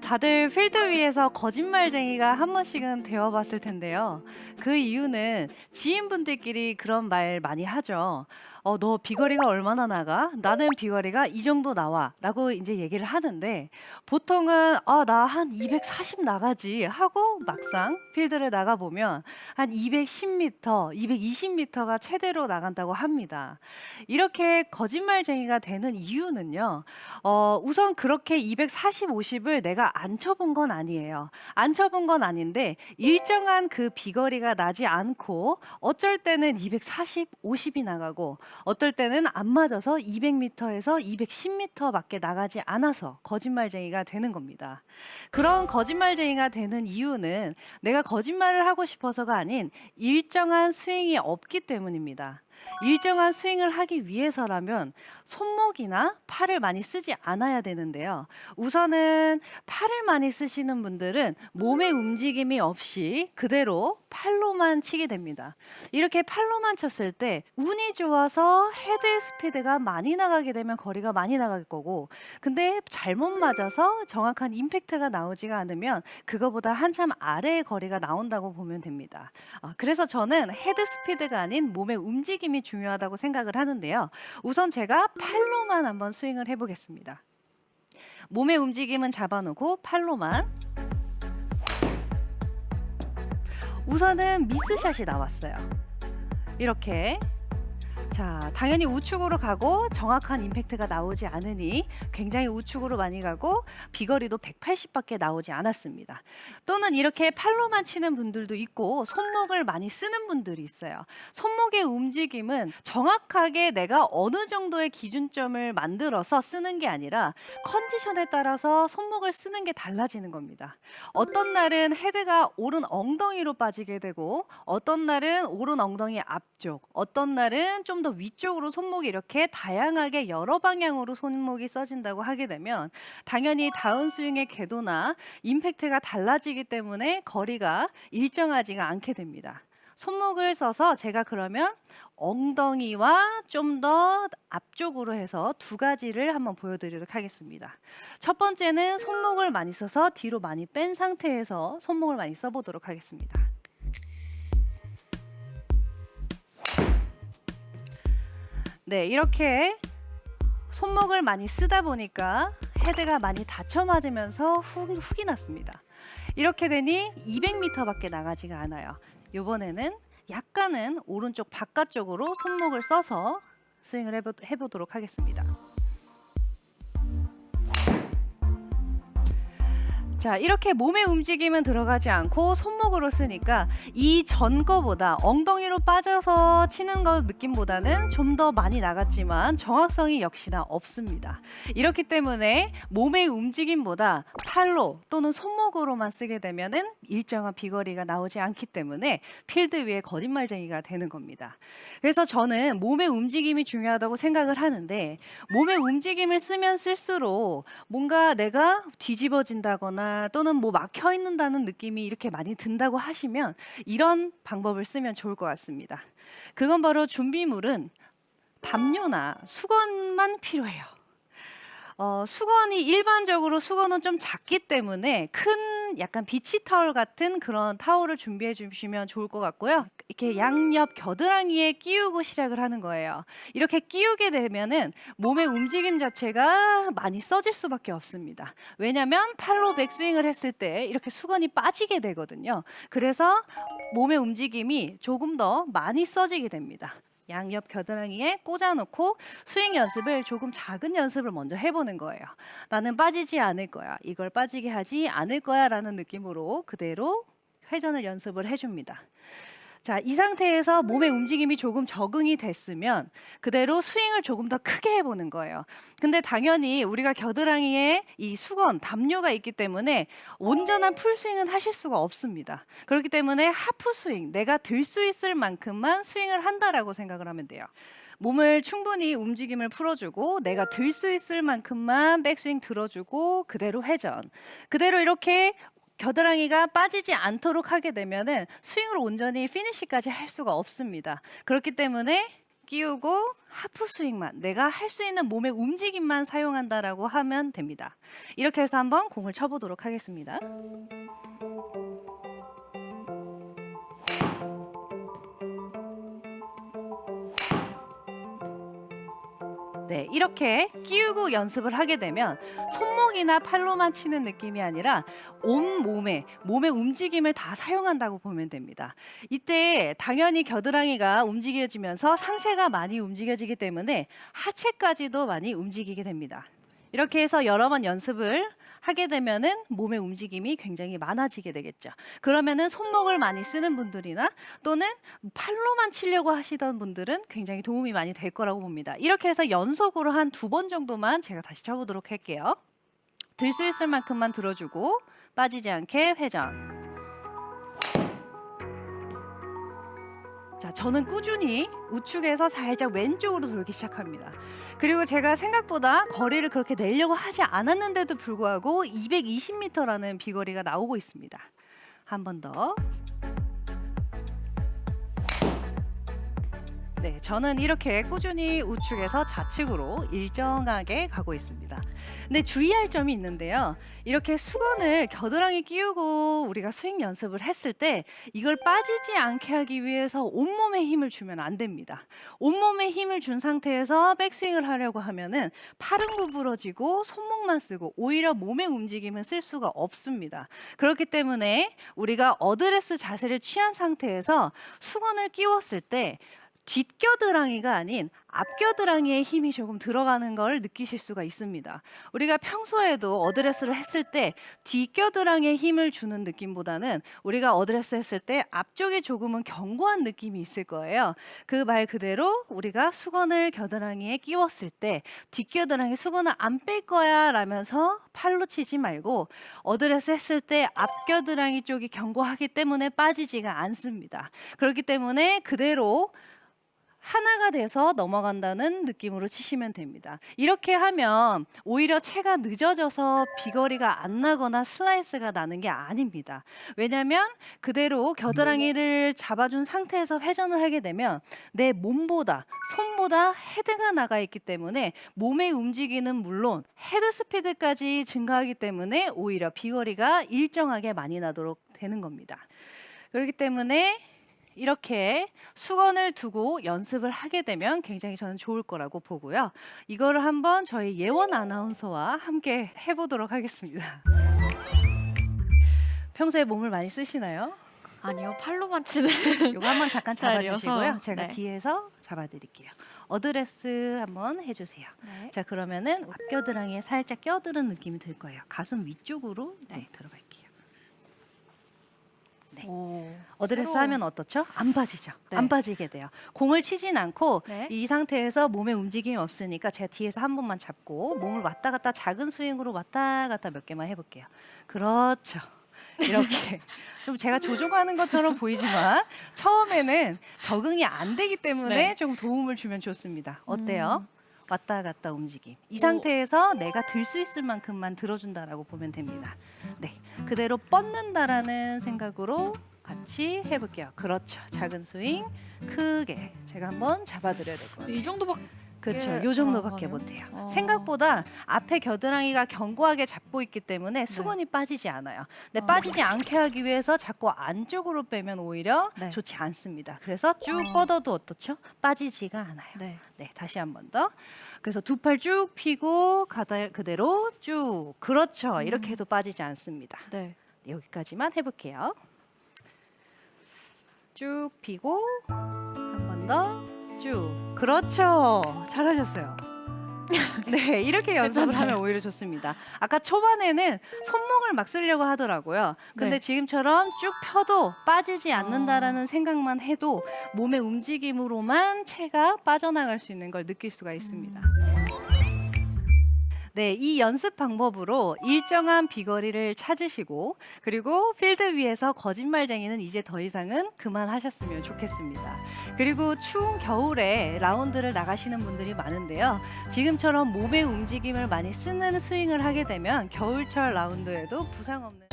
다들 필드 위에서 거짓말쟁이가 한 번씩은 되어 봤을 텐데요. 그 이유는 지인분들끼리 그런 말 많이 하죠. "너 비거리가 얼마나 나가? 나는 비거리가 이 정도 나와."라고 이제 얘기를 하는데 보통은 "아 나 한 240 나가지." 하고 막상 필드를 나가 보면 한 210 미터, 220 미터가 최대로 나간다고 합니다. 이렇게 거짓말쟁이가 되는 이유는요. 우선 그렇게 240, 50을 내가 안 쳐본 건 아니에요. 안 쳐본 건 아닌데 일정한 그 비거리가 나지 않고 어쩔 때는 240, 50이 나가고 어떨 때는 안 맞아서 200 미터에서 210 미터 밖에 나가지 않아서 거짓말쟁이가 되는 겁니다. 그런 거짓말쟁이가 되는 이유는 내가 거짓말을 하고 싶어서가 아닌 일정한 스윙이 없기 때문입니다. 일정한 스윙을 하기 위해서라면 손목이나 팔을 많이 쓰지 않아야 되는데요. 우선은 팔을 많이 쓰시는 분들은 몸의 움직임이 없이 그대로 팔로만 치게 됩니다. 이렇게 팔로만 쳤을 때 운이 좋아서 헤드 스피드가 많이 나가게 되면 거리가 많이 나갈 거고, 근데 잘못 맞아서 정확한 임팩트가 나오지가 않으면 그거보다 한참 아래의 거리가 나온다고 보면 됩니다. 그래서 저는 헤드 스피드가 아닌 몸의 움직임이 중요하다고 생각을 하는데요. 우선 제가 팔로만 한번 스윙을 해 보겠습니다. 몸의 움직임은 잡아 놓고 팔로만. 우선은 미스샷이 나왔어요. 이렇게. 자, 당연히 우측으로 가고 정확한 임팩트가 나오지 않으니 굉장히 우측으로 많이 가고 비거리도 180 밖에 나오지 않았습니다. 또는 이렇게 팔로만 치는 분들도 있고 손목을 많이 쓰는 분들이 있어요. 손목의 움직임은 정확하게 내가 어느 정도의 기준점을 만들어서 쓰는 게 아니라 컨디션에 따라서 손목을 쓰는 게 달라지는 겁니다. 어떤 날은 헤드가 오른 엉덩이로 빠지게 되고 어떤 날은 오른 엉덩이 앞쪽, 어떤 날은 좀 더 위쪽으로 손목이 이렇게 다양하게 여러 방향으로 손목이 써진다고 하게 되면 당연히 다운스윙의 궤도나 임팩트가 달라지기 때문에 거리가 일정하지가 않게 됩니다. 손목을 써서 제가 그러면 엉덩이와 좀 더 앞쪽으로 해서 두 가지를 한번 보여드리도록 하겠습니다. 첫 번째는 손목을 많이 써서 뒤로 많이 뺀 상태에서 손목을 많이 써보도록 하겠습니다. 네, 이렇게 손목을 많이 쓰다 보니까 헤드가 많이 다쳐 맞으면서 훅이 났습니다. 이렇게 되니 200 미터밖에 나가지가 않아요. 요번에는 약간은 오른쪽 바깥쪽으로 손목을 써서 스윙을 해보도록 하겠습니다. 자, 이렇게 몸의 움직임은 들어가지 않고 손목으로 쓰니까 이전 거보다 엉덩이로 빠져서 치는 거 느낌보다는 좀 더 많이 나갔지만 정확성이 역시나 없습니다. 이렇기 때문에 몸의 움직임보다 팔로 또는 손목으로만 쓰게 되면은 일정한 비거리가 나오지 않기 때문에 필드 위에 거짓말쟁이가 되는 겁니다. 그래서 저는 몸의 움직임이 중요하다고 생각을 하는데 몸의 움직임을 쓰면 쓸수록 뭔가 내가 뒤집어진다거나 또는 뭐 막혀 있는다는 느낌이 이렇게 많이 든다고 하시면 이런 방법을 쓰면 좋을 것 같습니다. 그건 바로 준비물은 담요나 수건만 필요해요. 수건이 일반적으로 수건은 좀 작기 때문에 큰 약간 비치 타월 같은 그런 타월을 준비해 주시면 좋을 것 같고요. 이렇게 양옆 겨드랑이에 끼우고 시작을 하는 거예요. 이렇게 끼우게 되면은 몸의 움직임 자체가 많이 써질 수밖에 없습니다. 왜냐면 팔로 백스윙을 했을 때 이렇게 수건이 빠지게 되거든요. 그래서 몸의 움직임이 조금 더 많이 써지게 됩니다. 양옆 겨드랑이에 꽂아 놓고 스윙 연습을 조금 작은 연습을 먼저 해 보는 거예요. '나는 빠지지 않을 거야. 이걸 빠지게 하지 않을 거야.'라는 느낌으로 그대로 회전을 연습을 해 줍니다. 자, 이 상태에서 몸의 움직임이 조금 적응이 됐으면 그대로 스윙을 조금 더 크게 해 보는 거예요. 근데 당연히 우리가 겨드랑이에 이 수건, 담요가 있기 때문에 온전한 풀스윙은 하실 수가 없습니다. 그렇기 때문에 하프 스윙, 내가 들 수 있을 만큼만 스윙을 한다라고 생각을 하면 돼요. 몸을 충분히 움직임을 풀어주고 내가 들 수 있을 만큼만 백스윙 들어주고 그대로 회전. 그대로 이렇게 겨드랑이가 빠지지 않도록 하게 되면은 스윙을 온전히 피니시까지 할 수가 없습니다. 그렇기 때문에 끼우고 하프 스윙만, 내가 할 수 있는 몸의 움직임만 사용한다라고 하면 됩니다. 이렇게 해서 한번 공을 쳐보도록 하겠습니다. 네, 이렇게 끼우고 연습을 하게 되면 손목이나 팔로만 치는 느낌이 아니라 온 몸의 움직임을 다 사용한다고 보면 됩니다. 이때 당연히 겨드랑이가 움직여지면서 상체가 많이 움직여지기 때문에 하체까지도 많이 움직이게 됩니다. 이렇게 해서 여러 번 연습을 하게 되면은 몸의 움직임이 굉장히 많아지게 되겠죠. 그러면은 손목을 많이 쓰는 분들이나 또는 팔로만 치려고 하시던 분들은 굉장히 도움이 많이 될 거라고 봅니다. 이렇게 해서 연속으로 한 2번 정도만 제가 다시 쳐보도록 할게요. 들 수 있을 만큼만 들어주고 빠지지 않게 회전. 자, 저는 꾸준히 우측에서 살짝 왼쪽으로 돌기 시작합니다. 그리고 제가 생각보다 거리를 그렇게 내려고 하지 않았는데도 불구하고 220m라는 비거리가 나오고 있습니다. 한 번 더. 네, 저는 이렇게 꾸준히 우측에서 좌측으로 일정하게 가고 있습니다. 근데 주의할 점이 있는데요. 이렇게 수건을 겨드랑이 끼우고 우리가 스윙 연습을 했을 때 이걸 빠지지 않게 하기 위해서 온몸에 힘을 주면 안 됩니다. 온몸에 힘을 준 상태에서 백스윙을 하려고 하면은 팔은 구부러지고 손목만 쓰고 오히려 몸의 움직임은 쓸 수가 없습니다. 그렇기 때문에 우리가 어드레스 자세를 취한 상태에서 수건을 끼웠을 때 뒷겨드랑이가 아닌 앞겨드랑이에 힘이 조금 들어가는 걸 느끼실 수가 있습니다. 우리가 평소에도 어드레스를 했을 때 뒷겨드랑이에 힘을 주는 느낌보다는 우리가 어드레스 했을 때 앞쪽에 조금은 견고한 느낌이 있을 거예요. 그 말 그대로 우리가 수건을 겨드랑이에 끼웠을 때 뒷겨드랑이 수건을 안 뺄 거야 라면서 팔로 치지 말고 어드레스 했을 때 앞겨드랑이 쪽이 견고하기 때문에 빠지지가 않습니다. 그렇기 때문에 그대로 하나가 돼서 넘어간다는 느낌으로 치시면 됩니다. 이렇게 하면 오히려 채가 늦어져서 비거리가 안 나거나 슬라이스가 나는 게 아닙니다. 왜냐하면 그대로 겨드랑이를 잡아준 상태에서 회전을 하게 되면 내 몸보다 손보다 헤드가 나가 있기 때문에 몸의 움직이는 물론 헤드 스피드까지 증가하기 때문에 오히려 비거리가 일정하게 많이 나도록 되는 겁니다. 그렇기 때문에 이렇게 수건을 두고 연습을 하게 되면 굉장히 저는 좋을 거라고 보고요. 이거를 한번 저희 예원 아나운서와 함께 해보도록 하겠습니다. 평소에 몸을 많이 쓰시나요? 아니요, 팔로만 치는 이거 한번 잠깐 스타일이어서. 잡아주시고요. 제가 네. 뒤에서 잡아드릴게요. 어드레스 한번 해주세요. 네. 자, 그러면은 앞겨드랑이에 살짝 껴드는 느낌이 들 거예요. 가슴 위쪽으로 들어갈게요. 네. 오, 어드레스 새로운- 하면 어떻죠? 안 빠지죠. 네. 안 빠지게 돼요. 공을 치진 않고 네. 이 상태에서 몸에 움직임이 없으니까 제가 뒤에서 한 번만 잡고 몸을 왔다 갔다 작은 스윙으로 왔다 갔다 몇 개만 해볼게요. 그렇죠. 이렇게 좀 제가 조종하는 것처럼 보이지만 처음에는 적응이 안 되기 때문에 네. 좀 도움을 주면 좋습니다. 어때요? 왔다 갔다 움직임. 이 오. 상태에서 내가 들 수 있을 만큼만 들어준다라고 보면 됩니다. 네, 그대로 뻗는다라는 생각으로 같이 해볼게요. 그렇죠. 작은 스윙, 크게. 제가 한번 잡아드려야 될 것 같아요. 이 정도밖에 그렇죠. 요 정도밖에 하네요. 못해요. 생각보다 앞에 겨드랑이가 견고하게 잡고 있기 때문에 수건이 빠지지 않아요. 근데 빠지지 않게 하기 위해서 자꾸 안쪽으로 빼면 오히려 네. 좋지 않습니다. 그래서 쭉 뻗어도 어떻죠? 빠지지가 않아요. 네. 네, 다시 한 번 더. 그래서 두 팔 쭉 펴고 그대로 쭉. 그렇죠. 이렇게 해도 빠지지 않습니다. 네. 여기까지만 해볼게요. 쭉 펴고 한 번 더 쭉. 그렇죠. 잘하셨어요. 네, 이렇게 연습을 괜찮아요. 하면 오히려 좋습니다. 아까 초반에는 손목을 막 쓰려고 하더라고요. 근데 네. 지금처럼 쭉 펴도 빠지지 않는다라는 생각만 해도 몸의 움직임으로만 채가 빠져나갈 수 있는 걸 느낄 수가 있습니다. 네, 이 연습 방법으로 일정한 비거리를 찾으시고 그리고 필드 위에서 거짓말쟁이는 이제 더 이상은 그만하셨으면 좋겠습니다. 그리고 추운 겨울에 라운드를 나가시는 분들이 많은데요. 지금처럼 몸의 움직임을 많이 쓰는 스윙을 하게 되면 겨울철 라운드에도 부상 없는